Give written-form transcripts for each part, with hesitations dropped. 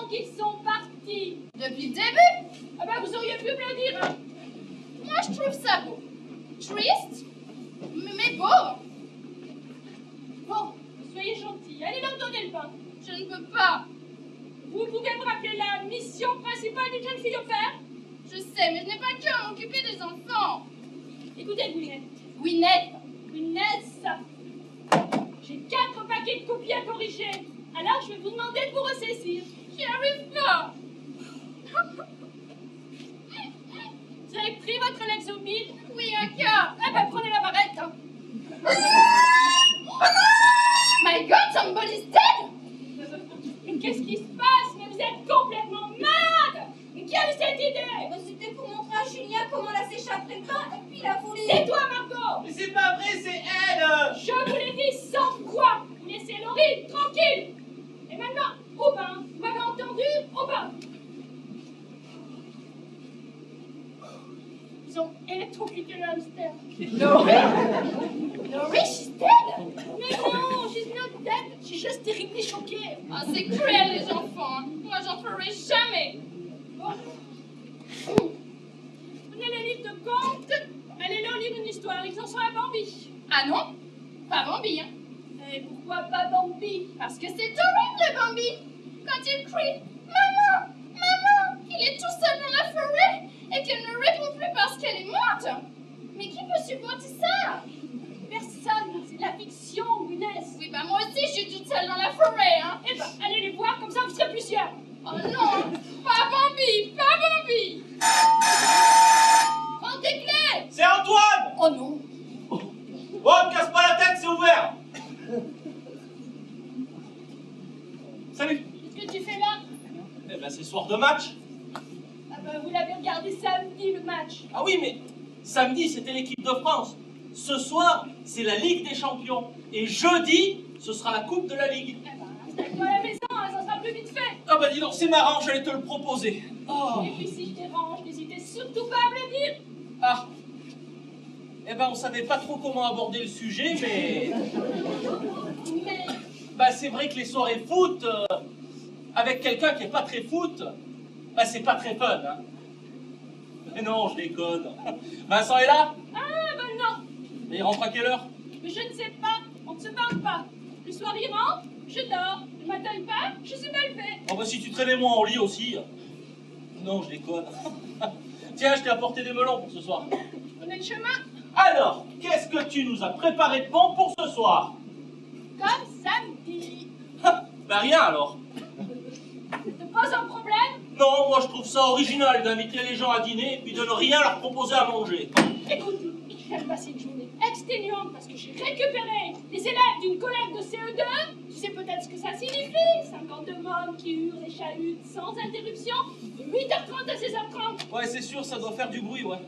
donc ils sont partis. Depuis le début. Ah ben vous auriez pu me le dire, hein. Moi, je trouve ça beau. Triste, mais beau. Bon, soyez gentils, allez leur donner le pain. Je ne peux pas. Vous pouvez me rappeler la mission principale d'une jeune fille au père? Je sais, mais je n'ai pas de cœur à m'occuper des enfants. Écoutez, Gwyneth. Gwyneth. Gwyneth, j'ai 4 paquets de copies à corriger. Alors, je vais vous demander de vous ressaisir. J'y arrive pas. Vous avez pris votre Lexomil? Oui, un cas. Eh ben, prenez la barrette. Hein. My God, somebody's dead. Mais qu'est-ce qui se passe? Mais vous êtes complètement malade. Mais qui a eu cette idée? C'était pour montrer à Julien comment la s'échapperait pas, et puis la voulu. C'est toi, Margot. Mais c'est pas vrai, c'est elle! Je vous l'ai dit sans quoi. Laissez Laurie tranquille. Et maintenant, au bain. Vous m'avez entendu? Au bain. Ils ont électrocuté le hamster. Laurie, she's dead. Mais non, she's not dead. She's just terriblement choquée. Ah, c'est cruel, les enfants. Moi, j'en ferai jamais. Bon. Prenez les livres de contes. Allez leur lire une histoire. Ils en sont à Bambi. Ah non? Pas Bambi, hein. Et pourquoi pas Bambi? Parce que c'est horrible, Bambi. Quand il crie « Maman, maman !» qu'il est tout seul dans la forêt et qu'elle ne répond plus parce qu'elle est morte. Mais qui peut supporter ça? Personne. C'est de la fiction, Gwyneth. Oui, bah moi aussi, je suis toute seule dans la forêt, hein. Eh ben, allez les voir, comme ça vous serez plusieurs. Oh non, pas Bambi, pas Bambi. Prends tes clés. C'est Antoine! Oh non. Oh, me casse pas la tête, c'est ouvert! Salut! Qu'est-ce que tu fais là? Eh ben, c'est soir de match. Ah ben, vous l'avez regardé samedi, le match. Ah oui, mais samedi, c'était l'équipe de France. Ce soir, c'est la Ligue des Champions. Et jeudi, ce sera la Coupe de la Ligue. Eh ben, installe-toi à la maison, hein, ça sera plus vite fait. Ah bah dis donc, c'est marrant, j'allais te le proposer. Oh. Et puis si je dérange, n'hésitez surtout pas à me le dire. Ah. Eh ben, on savait pas trop comment aborder le sujet, mais... Mais, Bah, c'est vrai que les soirées foot, avec quelqu'un qui est pas très foot, bah, c'est pas très fun, hein. Mais non, je déconne. Vincent est là? ah ben non. Mais il rentre à quelle heure? Mais je ne sais pas, on ne se parle pas. Le soir il rentre, je dors. Le matin il part, je suis mal fait. Oh bah si tu traînais moi en lit aussi. Non, je déconne. Tiens, je t'ai apporté des melons pour ce soir. On est le chemin. Alors, qu'est-ce que tu nous as préparé de bon pour ce soir? Comme samedi. Bah rien alors. Ça te pose un problème? Non, moi je trouve ça original d'inviter les gens à dîner et puis de ne rien leur proposer à manger. Écoute, je vais passer une journée exténuante parce que j'ai récupéré les élèves d'une collègue de CE2. Tu sais peut-être ce que ça signifie? 52 mômes qui hurlent et chahutent sans interruption de 8h30 à 16h30. Ouais, c'est sûr, ça doit faire du bruit, ouais.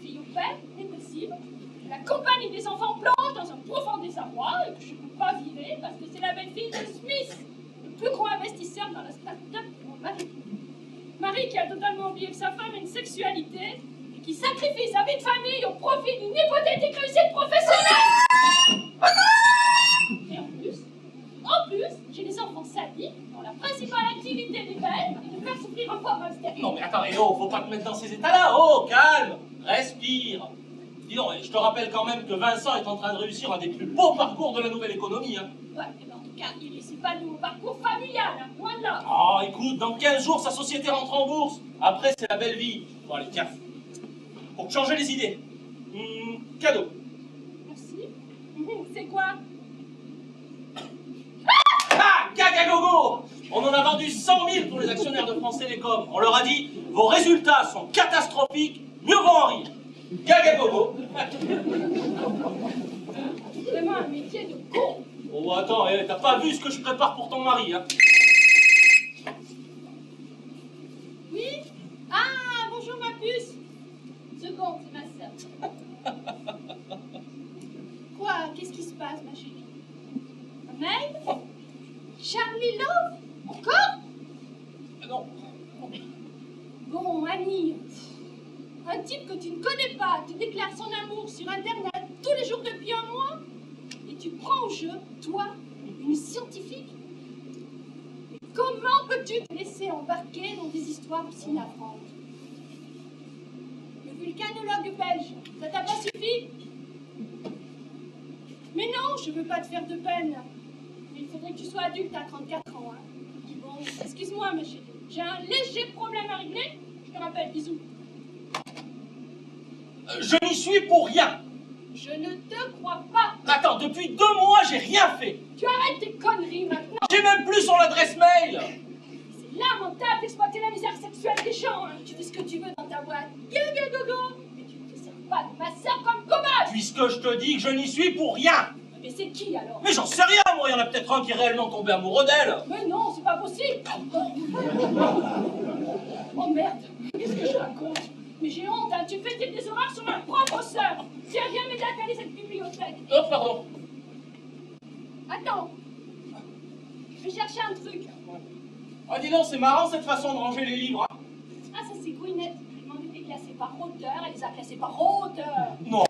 Fille au père, c'est possible. La compagnie des enfants plonge dans un profond désarroi et que je ne peux pas virer parce que c'est la belle-fille de Smith, le plus gros investisseur dans la start-up de mon mari. Mari qui a totalement oublié que sa femme a une sexualité et qui sacrifie sa vie de famille au profit d'une hypothétique réussite professionnelle. Et en plus, j'ai des enfants sadiques dont la principale activité des belles est de faire souffrir un pauvre hamster. Non mais attends, et oh, faut pas te mettre dans ces états-là. Oh, calme, respire. Dis donc, je te rappelle quand même que Vincent est en train de réussir un des plus beaux parcours de la nouvelle économie, hein. Ouais, et ben en tout cas, il réussit pas le nouveau parcours familial, hein, loin de là. Oh, écoute, dans 15 jours, sa société rentre en bourse. Après, c'est la belle vie. Bon, allez, tiens. Pour te changer les idées. Cadeau. Merci. C'est quoi? Ah, gaga gogo! On en a vendu 100 000 pour les actionnaires de France Télécom. On leur a dit, vos résultats sont catastrophiques, mieux vaut en rire. Gaga gogo. Vraiment un métier de con. Oh, attends, t'as pas vu ce que je prépare pour ton mari, hein? Oui? Ah, bonjour ma puce. Seconde, c'est ma sœur. Quoi? Qu'est-ce qui se passe, ma chérie? Un mail? Charlie Love? Encore? Non. Bon, Annie, un type que tu ne connais pas te déclare son amour sur Internet tous les jours depuis un mois et tu prends au jeu, toi, une scientifique? Mais comment peux-tu peux-tu te laisser embarquer dans des histoires aussi nafrantes? Le vulcanologue belge, ça t'a pas suffi? Mais non, je veux pas te faire de peine. Mais il faudrait que tu sois adulte à 34 ans. Hein. Bon, excuse-moi, ma chérie. J'ai un léger problème à régler. Je te rappelle, bisous. Je n'y suis pour rien. Je ne te crois pas. Attends, depuis 2 mois, j'ai rien fait. Tu arrêtes tes conneries maintenant. J'ai même plus son adresse mail. C'est lamentable d'exploiter la misère sexuelle des gens. Hein. Tu fais ce que tu veux dans ta boîte. Gaga gogo. Mais tu ne te sers pas de ma sœur comme commode. Puisque je te dis que je n'y suis pour rien. Mais c'est qui alors? Mais j'en sais rien, moi. Il y en a peut-être un qui est réellement tombé amoureux d'elle. Mais non, c'est pas possible. Oh merde, qu'est-ce que je raconte? Mais j'ai honte, hein. Tu fais des horreurs sur ma propre sœur. Tiens, viens m'aider à caler cette bibliothèque. Oh, pardon. Attends. Je vais chercher un truc. Ah, dis donc, c'est marrant cette façon de ranger les livres. Hein. Ah, ça c'est Gwyneth. Je lui ai demandé de les classer par hauteur. Elle les a classés par hauteur. Non.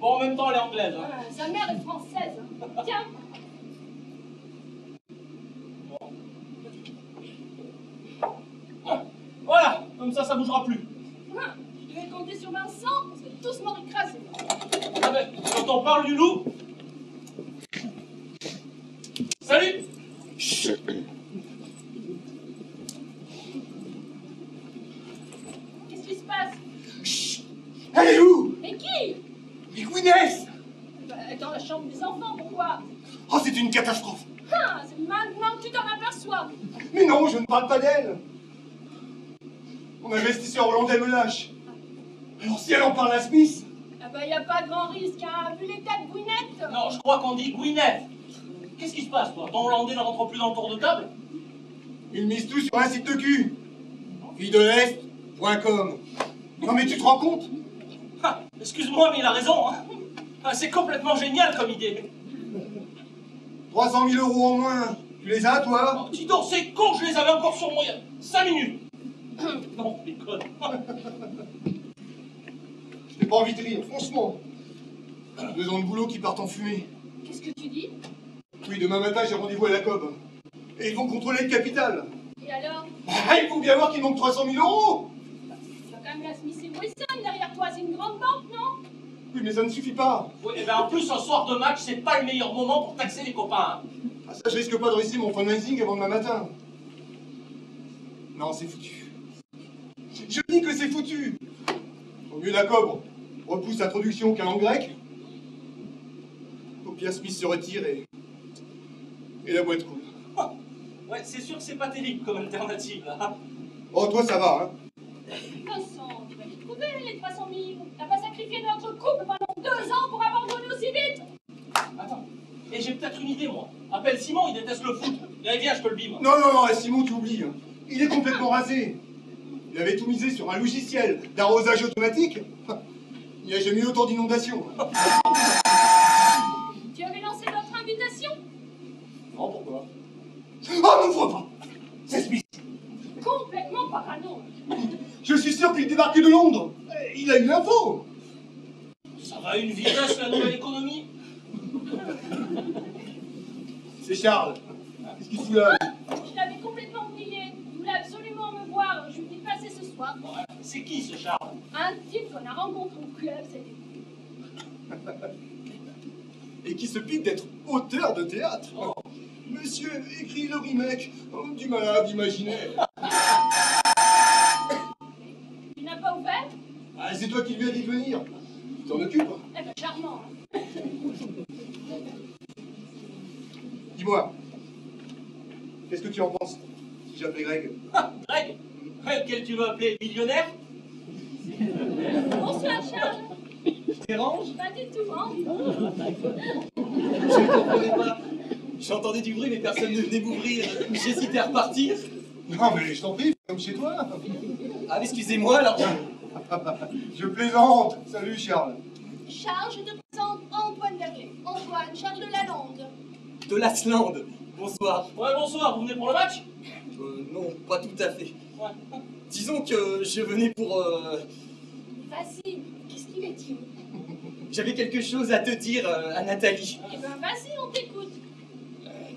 Bon, en même temps, elle est anglaise. Hein. Sa mère est française. Tiens. Voilà, comme ça bougera plus. Je devais compter sur Vincent, on serait tous morts écrasés. Ah ben, quand on parle du loup... Salut. Qu'est-ce qui se passe? Chut. Elle est où? Mais qui? Mais Gwyneth. Dans la chambre des enfants, pourquoi? Oh, c'est une catastrophe. Ah, c'est maintenant que tu t'en aperçois. Mais non, je ne parle pas d'elle. Mon investisseur hollandais me lâche. Alors si elle en parle à Smith... Ah bah, y a pas grand risque, hein, vu l'état de Gwyneth. Non, je crois qu'on dit Gwyneth. Qu'est-ce qui se passe, toi? Ton Hollandais ne rentre plus dans le tour de table? Il mise tout sur un site de cul. Filledelest.com. Non mais tu te rends compte? Ah, excuse-moi, mais il a raison. Hein. Ah, c'est complètement génial comme idée. 300 000 € en moins. Tu les as, toi? Oh, dis donc, c'est con que je les avais encore sur moi il y a 5 minutes. Non, je déconne. J'ai pas envie de rire, franchement. 2 ans de boulot qui partent en fumée. Qu'est-ce que tu dis? Oui, demain matin, j'ai rendez-vous à la COB. Et ils vont contrôler le capital. Et alors? Ah, il faut bien voir qu'il manque 300 000 €. Tu as quand même la Smith & Wesson derrière toi, c'est une grande banque, non? Oui, mais ça ne suffit pas. Oui, et ben en plus, un soir de match, c'est pas le meilleur moment pour taxer les copains. Hein. Ah, ça, je risque pas de réussir mon fundraising avant demain matin. Non, c'est foutu. Je dis que c'est foutu. Au mieux la cobre repousse l'introduction qu'un langue grecque. Au pire, Smith se retire et la boîte coule. Ouais, c'est sûr que c'est pas terrible comme alternative, là. Hein. Oh, toi, ça va, hein. Vincent, tu vas les trouver, les 300 000. T'as pas sacrifié notre couple pendant 2 ans pour abandonner aussi vite? Attends, et j'ai peut-être une idée, moi. Appelle Simon, il déteste le foot. Allez, viens, je te le bime. Non, non, non, Simon, tu oublies. Hein. Il est complètement rasé. Il avait tout misé sur un logiciel d'arrosage automatique. Il n'y a jamais eu autant d'inondations. Tu avais lancé notre invitation? Non, pourquoi? Oh, n'ouvre pas! C'est Smith. Complètement parano. Je suis sûr qu'il débarque de Londres. Il a eu l'info. Ça va à une vitesse, la nouvelle économie. C'est Charles. Qu'est-ce qu'il fout là? Je l'avais complètement oublié. Il voulait absolument me voir. Je lui dis de passer ce soir. Ouais, c'est qui, ce Charles? Un type qu'on a rencontré au club, c'était... Et qui se pique d'être auteur de théâtre. Oh. Monsieur écrit le remake du malade imaginaire. Tu n'as pas ouvert? Ah, c'est toi qui lui as dit de venir. Tu t'en occupes? Eh ben, charmant. Hein. Dis-moi, qu'est-ce que tu en penses si j'appelais Greg? Ah, Greg, lequel tu veux appeler millionnaire? Bonsoir, Charles. Je dérange? Pas du tout, hein? Je ne comprenais pas. J'entendais du bruit, mais personne ne venait m'ouvrir. J'hésitais à repartir. Non, mais je t'en prie, comme chez toi. Ah, excusez-moi, alors. Je plaisante. Salut, Charles. Charles, je te présente Antoine Verlet. Antoine, Charles de Lalande. De l'Aslande. Bonsoir. Ouais, bonsoir, vous venez pour le match? Non, pas tout à fait. Ouais. Disons que je venais pour... Vas-y, qu'est-ce qu'il est dit? J'avais quelque chose à te dire à Nathalie. Eh ben, vas-y, on t'écoute.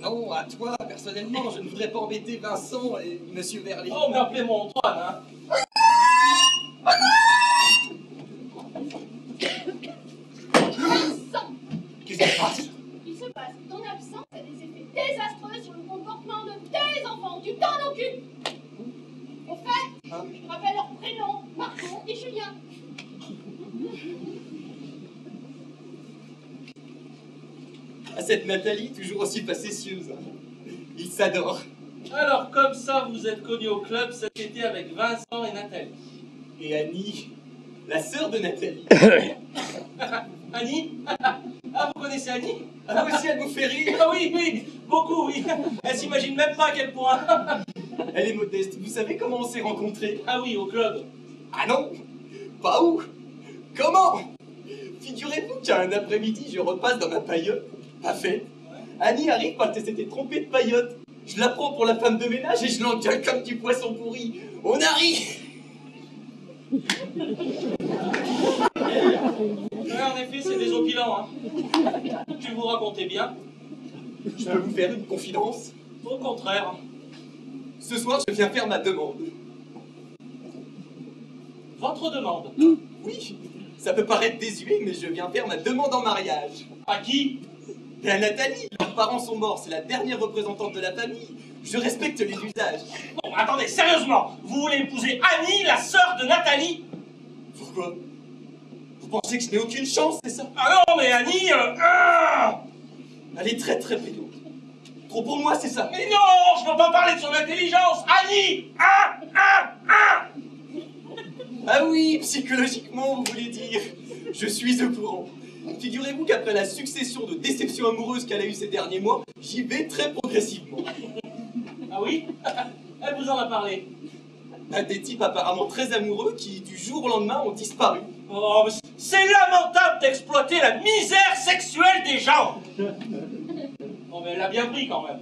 Non, à toi, personnellement, je ne voudrais pas embêter Vincent et Monsieur Verlet. Oh, mais appelez-moi Antoine, hein. Vincent, Qu'est-ce qui se passe? il se passe que ton absence a des effets désastreux sur le comportement de tes enfants. Tu t'en occupes. Au fait, Hein? je te rappelle leurs prénoms, Marco et Julien. À cette Nathalie, toujours aussi facétieuse. Ils s'adorent. Alors, comme ça, vous êtes connus au club cet été avec Vincent et Nathalie. Et Annie, la sœur de Nathalie. Annie? Ah, vous connaissez Annie? Ah, aussi, elle vous fait rire. Ah oui, oui, beaucoup, oui. Elle s'imagine même pas à quel point. Elle est modeste. Vous savez comment on s'est rencontrés? Ah oui, au club. Ah non? Pas où? Comment? Figurez-vous qu'un après-midi, je repasse dans ma paillote. Pas fait. Annie arrive parce qu'elle s'était trompée de paillote. Je la prends pour la femme de ménage et je l'engueule comme du poisson pourri. On arrive! Ouais, en effet, c'est désopilant, hein. Tu vous racontez bien. Je peux vous faire une confidence? Au contraire. Ce soir, je viens faire ma demande. Votre demande. Oui, ça peut paraître désuet, mais je viens faire ma demande en mariage. À qui? Et à Nathalie, leurs parents sont morts, c'est la dernière représentante de la famille. Je respecte les usages. Bon, attendez, sérieusement, vous voulez épouser Annie, la sœur de Nathalie? Pourquoi? Vous pensez que je n'ai aucune chance, c'est ça? Ah non, mais Annie, Elle est très très brillante. Trop pour moi, c'est ça. Mais non, je peux pas parler de son intelligence. Annie, Ah oui, psychologiquement, vous voulez dire. Je suis au courant. Figurez-vous qu'après la succession de déceptions amoureuses qu'elle a eues ces derniers mois, j'y vais très progressivement. Ah oui? Elle vous en a parlé. À des types apparemment très amoureux qui, du jour au lendemain, ont disparu. Oh, mais c'est lamentable d'exploiter la misère sexuelle des gens. Oh, mais elle l'a bien pris quand même.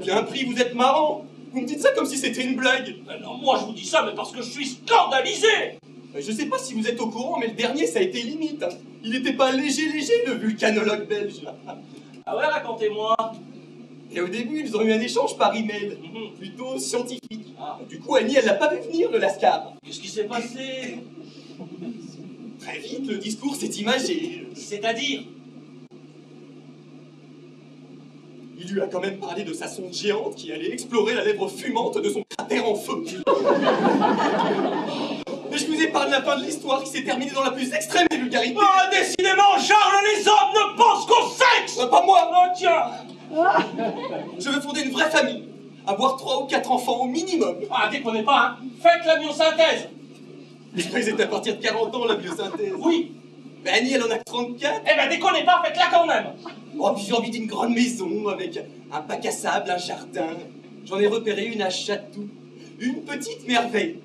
Bien pris, vous êtes marrant. Vous me dites ça comme si c'était une blague. Non, moi je vous dis ça, mais parce que je suis scandalisé. Je sais pas si vous êtes au courant, mais le dernier, ça a été limite. Hein. Il n'était pas léger, le vulcanologue belge. Ah ouais, racontez-moi. Et au début, ils ont eu un échange par email, plutôt scientifique. Du coup, Annie, elle l'a pas vu venir, le Lascar. Qu'est-ce qui s'est passé? Très vite, le discours s'est imagé. C'est-à-dire? Il lui a quand même parlé de sa sonde géante qui allait explorer la lèvre fumante de son cratère en feu. Mais je vous épargne la fin de l'histoire qui s'est terminée dans la plus extrême des vulgarités. Oh, décidément, Charles, les hommes ne pensent qu'au sexe. Pas moi. Oh, tiens. Je veux fonder une vraie famille. Avoir 3 ou 4 enfants au minimum. Ah, déconnez pas, hein. Faites la biosynthèse. Je crois que c'était à partir de 40 ans, la biosynthèse. Oui. Mais Annie, elle en a 34. Eh ben, déconnez pas, faites-la quand même. Oh, puis j'ai envie d'une grande maison avec un bac à sable, un jardin. J'en ai repéré une à Chatou. Une petite merveille.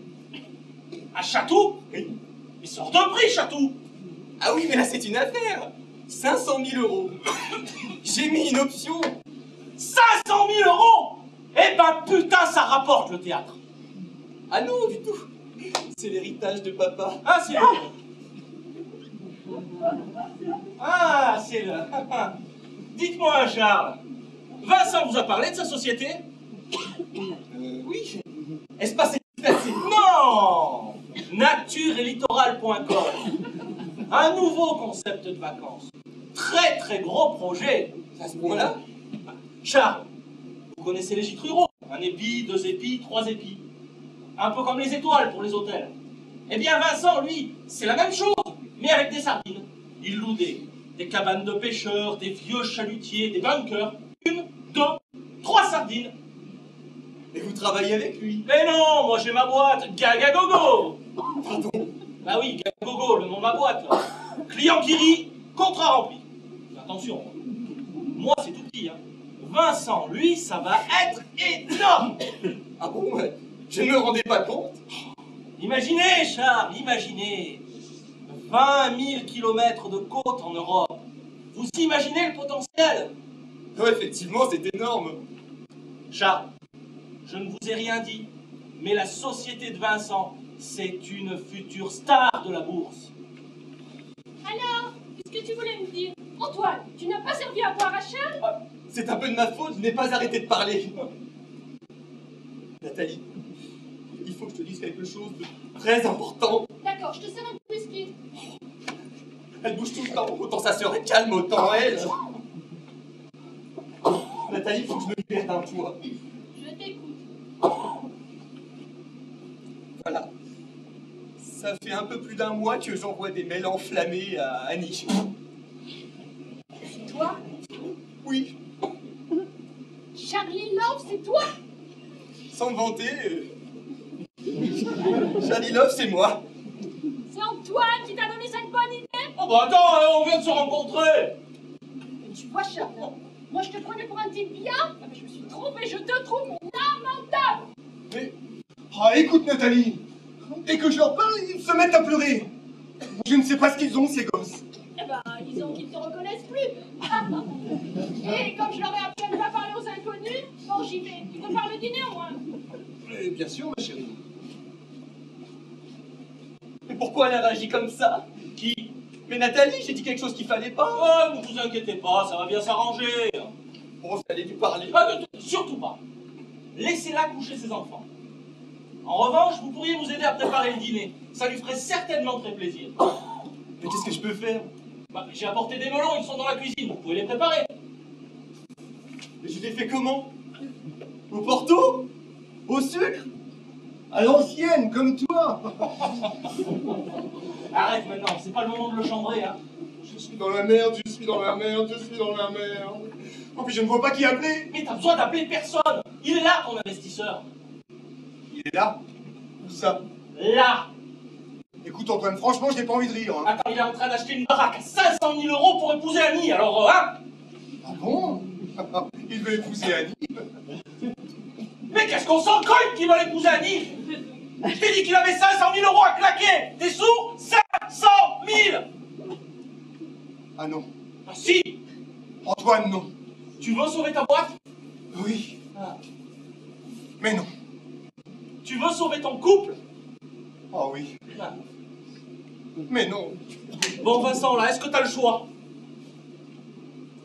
À Chatou? Oui. Il sort de prix, Chatou. Ah oui, mais là, c'est une affaire. 500 000 €. J'ai mis une option. 500 000 €. Eh ben, putain, ça rapporte le théâtre. Ah non, du tout. C'est l'héritage de papa. Ah, c'est le... Ah, c'est le... Dites-moi, Charles, Vincent vous a parlé de sa société? Oui. Espace exploité. Non! Natureetlittoral.com. Un nouveau concept de vacances. Très très gros projet. À ce point-là? Charles, vous connaissez les gîtes ruraux? Un épi, 2 épis, 3 épis. Un peu comme les étoiles pour les hôtels. Eh bien Vincent, lui, c'est la même chose, mais avec des sardines. Il loue des cabanes de pêcheurs, des vieux chalutiers, des bunkers. 1, 2, 3 sardines. Et vous travaillez avec lui? Mais non, moi j'ai ma boîte, Gagagogo. Pardon? Bah oui, Gagagogo, le nom de ma boîte. Là. Client qui rit, contrat rempli. Attention, moi c'est tout petit. Hein. Vincent, lui, ça va être énorme. Ah bon? Je ne me rendais pas compte. Imaginez, Charles, imaginez. 20 000 km de côte en Europe. Vous imaginez le potentiel? Ouais, effectivement, c'est énorme. Charles, je ne vous ai rien dit, mais la société de Vincent, c'est une future star de la bourse. Alors, qu'est-ce que tu voulais me dire? Antoine, tu n'as pas servi à boire à Charles? C'est un peu de ma faute, je n'ai pas arrêté de parler. Nathalie, il faut que je te dise quelque chose de très important. D'accord, je te sers un peu de whisky. Elle bouge tout le temps, autant sa sœur est calme, autant elle. Nathalie, il faut que je me libère d'un poids. Je t'écoute. Voilà. Ça fait un peu plus d'un mois que j'envoie des mails enflammés à Annie. C'est toi? Oui, Charlie Love, c'est toi? sans me vanter, Charlie Love, c'est moi. C'est Antoine qui t'a donné cette bonne idée? Oh bah attends, on vient de se rencontrer. Et tu vois, Charles, moi je te prenais pour un type bien, ah, mais je me suis trompée, je te trouve lamentable. Mais... Ah, écoute, Nathalie, dès que je leur parle, ils se mettent à pleurer. Je ne sais pas ce qu'ils ont, ces gosses. Eh ben, disons qu'ils ne te reconnaissent plus. Et comme je leur ai appris à ne pas parler aux inconnus, bon, j'y vais. Tu veux faire le dîner au moins? Bien sûr, ma chérie. Mais pourquoi elle a réagi comme ça? Qui? Mais Nathalie, j'ai dit quelque chose qu'il fallait pas. Oh, ne vous inquiétez pas, ça va bien s'arranger. Bon, vous allez lui parler. Ah, surtout pas. Laissez-la coucher ses enfants. En revanche, vous pourriez vous aider à préparer le dîner. Ça lui ferait certainement très plaisir. Mais qu'est-ce que je peux faire? Bah, j'ai apporté des melons, ils sont dans la cuisine, vous pouvez les préparer. Mais je les fais comment? Au Porto? Au sucre? À l'ancienne, comme toi. Arrête maintenant, c'est pas le moment de le chambrer, hein. Je suis dans la merde, je suis dans la merde, je suis dans la merde. En plus, je ne vois pas qui appeler. Mais t'as besoin d'appeler personne. Il est là, ton investisseur. Il est là. Où ça? Là. Écoute, Antoine, franchement, je n'ai pas envie de rire. Hein. Attends, il est en train d'acheter une baraque à 500 000 € pour épouser Annie, alors, hein? Ah bon? Il veut épouser Annie. Mais qu'est-ce qu'on s'en colle qu'il va l'épouser Annie? Je t'ai dit qu'il avait 500 000 € à claquer. T'es sourd? 500 000. Ah non. Ah si. Antoine, non. Tu veux sauver ta boîte? Oui. Ah. Mais non. Tu veux sauver ton couple? Ah oui. Ah. Mais non. Bon, Vincent, là, est-ce que t'as le choix?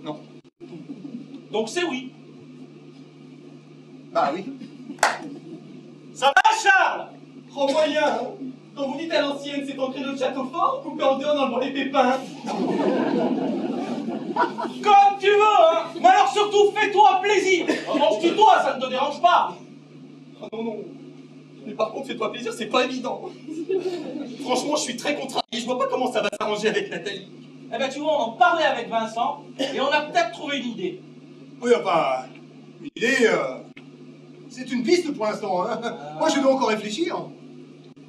Non. Donc c'est oui. Bah oui. Ça va, Charles? Trop moyen, hein? Quand vous dites à l'ancienne, c'est ancré de château fort, coupé en deux en enlevant les pépins. Comme tu veux, hein. Mais alors surtout, fais-toi plaisir. Mange-toi, ça ne te dérange pas. Oh non, non. Mais par contre, fais-toi plaisir, c'est pas évident. Franchement, je suis très contrarié, je vois pas comment ça va s'arranger avec Nathalie. Eh ben, tu vois, on en parlait avec Vincent, et on a peut-être trouvé une idée. Oui, enfin, une idée, c'est une piste pour l'instant. Hein. Moi, je dois encore réfléchir.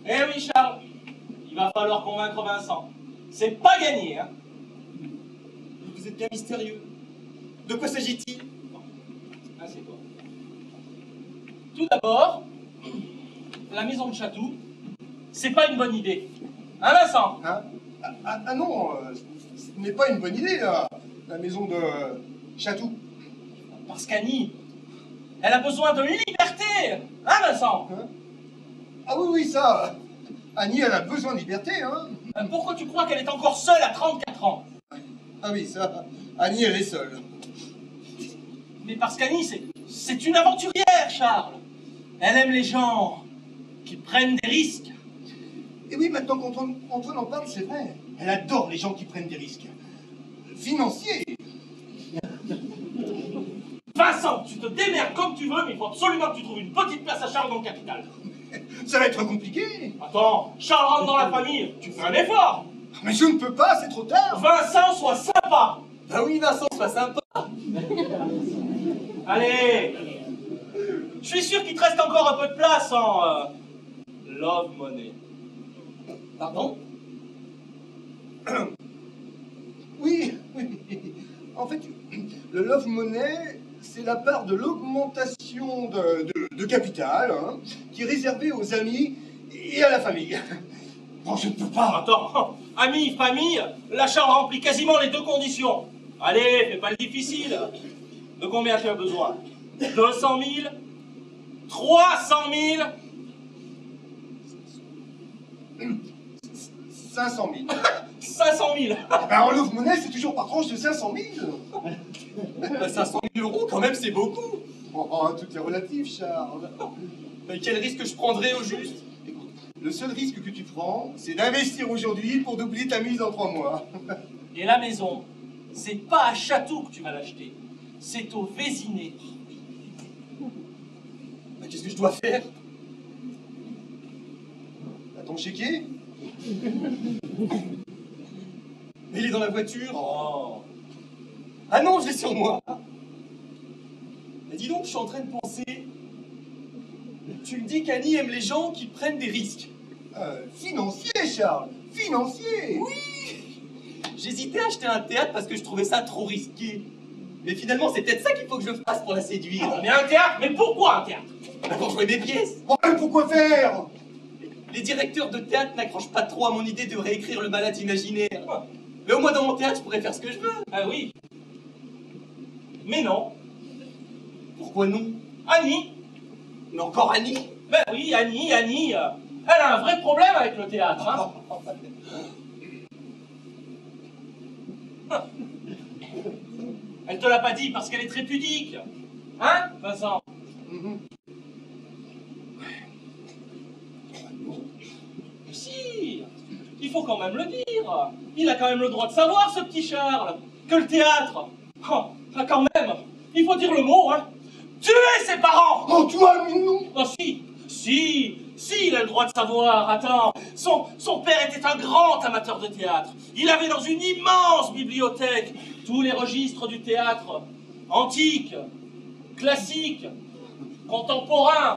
Eh oui, Charles, il va falloir convaincre Vincent. C'est pas gagné, hein. Vous êtes bien mystérieux. De quoi s'agit-il? Ah, c'est toi. Tout d'abord, la maison de Chatou, c'est pas une bonne idée. Hein, Vincent? Hein? Ah non, ce n'est pas une bonne idée, là. La maison de Chatou. Parce qu'Annie, elle a besoin de liberté. Hein, Vincent? Hein? Ah oui, oui, ça. Annie, elle a besoin de liberté, hein. Pourquoi tu crois qu'elle est encore seule à 34 ans? Ah oui, ça. Annie, elle est seule. Mais parce qu'Annie, c'est une aventurière, Charles. Elle aime les gens qui prennent des risques. Et oui, maintenant qu'Antoine en parle, c'est vrai. Elle adore les gens qui prennent des risques. Financiers. Vincent, tu te démerdes comme tu veux, mais il faut absolument que tu trouves une petite place à Charles dans le capital. Ça va être compliqué. Attends, Charles rentre dans la famille, tu fais un effort. Mais je ne peux pas, c'est trop tard. Vincent, sois sympa. Bah oui, Vincent, sois sympa. Allez. Je suis sûr qu'il te reste encore un peu de place en Love Money. Pardon? Oui, oui. En fait, le Love Money, c'est la part de l'augmentation de capital hein, qui est réservée aux amis et à la famille. Bon, je ne peux pas. Attends, amis, famille, l'achat remplit quasiment les deux conditions. Allez, fais pas le difficile. De combien tu as besoin? 200 000? 300 000? 500 000. 500 000. Ben, en Love Money, c'est toujours par tranche de 500 000. 500 000 euros, quand même, c'est beaucoup. Oh, tout est relatif, Charles. Mais quel risque je prendrais au juste? Écoute, le seul risque que tu prends, c'est d'investir aujourd'hui pour doubler ta mise en 3 mois. Et la maison, c'est pas à Château que tu vas l'acheter, c'est au Vésiné. Mais qu'est-ce que je dois faire? T'as ton chéquier? Mais il est dans la voiture. Oh. Ah non, je l'ai sur moi. Mais dis donc, je suis en train de penser. Tu me dis qu'Annie aime les gens qui prennent des risques. Financier, Charles. Financier. Oui. J'hésitais à acheter un théâtre parce que je trouvais ça trop risqué. Mais finalement, c'est peut-être ça qu'il faut que je fasse pour la séduire. Mais un théâtre? Mais pourquoi un théâtre? Bah, pour jouer mes pièces. Oh, mais pourquoi faire? Les directeurs de théâtre n'accrochent pas trop à mon idée de réécrire le malade imaginaire. Mais au moins dans mon théâtre, je pourrais faire ce que je veux. Ah oui. Mais non. Pourquoi non? Annie. Mais encore Annie? Ben oui, Annie, elle a un vrai problème avec le théâtre, hein. Elle te l'a pas dit parce qu'elle est très pudique. Hein, Vincent? Si, il faut quand même le dire. Il a quand même le droit de savoir, ce petit Charles, que le théâtre, oh, quand même, il faut dire le mot, hein, tuer ses parents. Oh, toi, mais non. Oh si, il a le droit de savoir. Attends, son père était un grand amateur de théâtre. Il avait dans une immense bibliothèque tous les registres du théâtre, antique, classique, contemporain,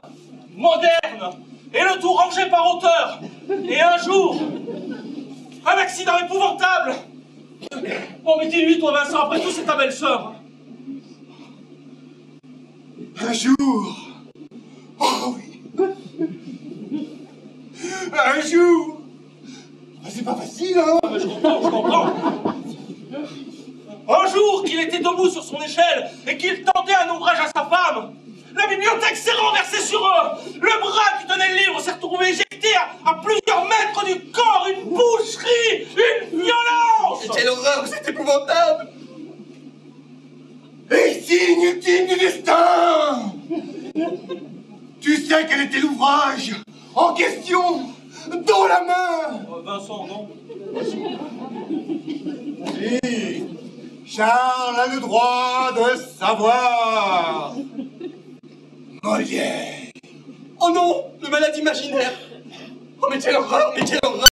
moderne, et le tout rangé par auteur. Et un jour, un accident épouvantable. Bon, mais dis-lui, toi, Vincent, après tout, c'est ta belle-sœur. Un jour. Oh oui. Un jour. C'est pas facile, hein? Je comprends. Un jour qu'il était debout sur son échelle et qu'il tendait un ouvrage à sa femme, la bibliothèque s'est renversée sur eux. Le bras qui tenait le livre s'est retrouvé éjecté à plusieurs mètres du corps. Une boucherie, une violence. Et quelle horreur, c'est épouvantable. Et signe ultime du destin. Tu sais quel était l'ouvrage en question dans la main? Vincent, non? Oui, Charles a le droit de savoir. Molière. Oh non, le malade imaginaire. Oh mais quelle horreur, mais quelle horreur.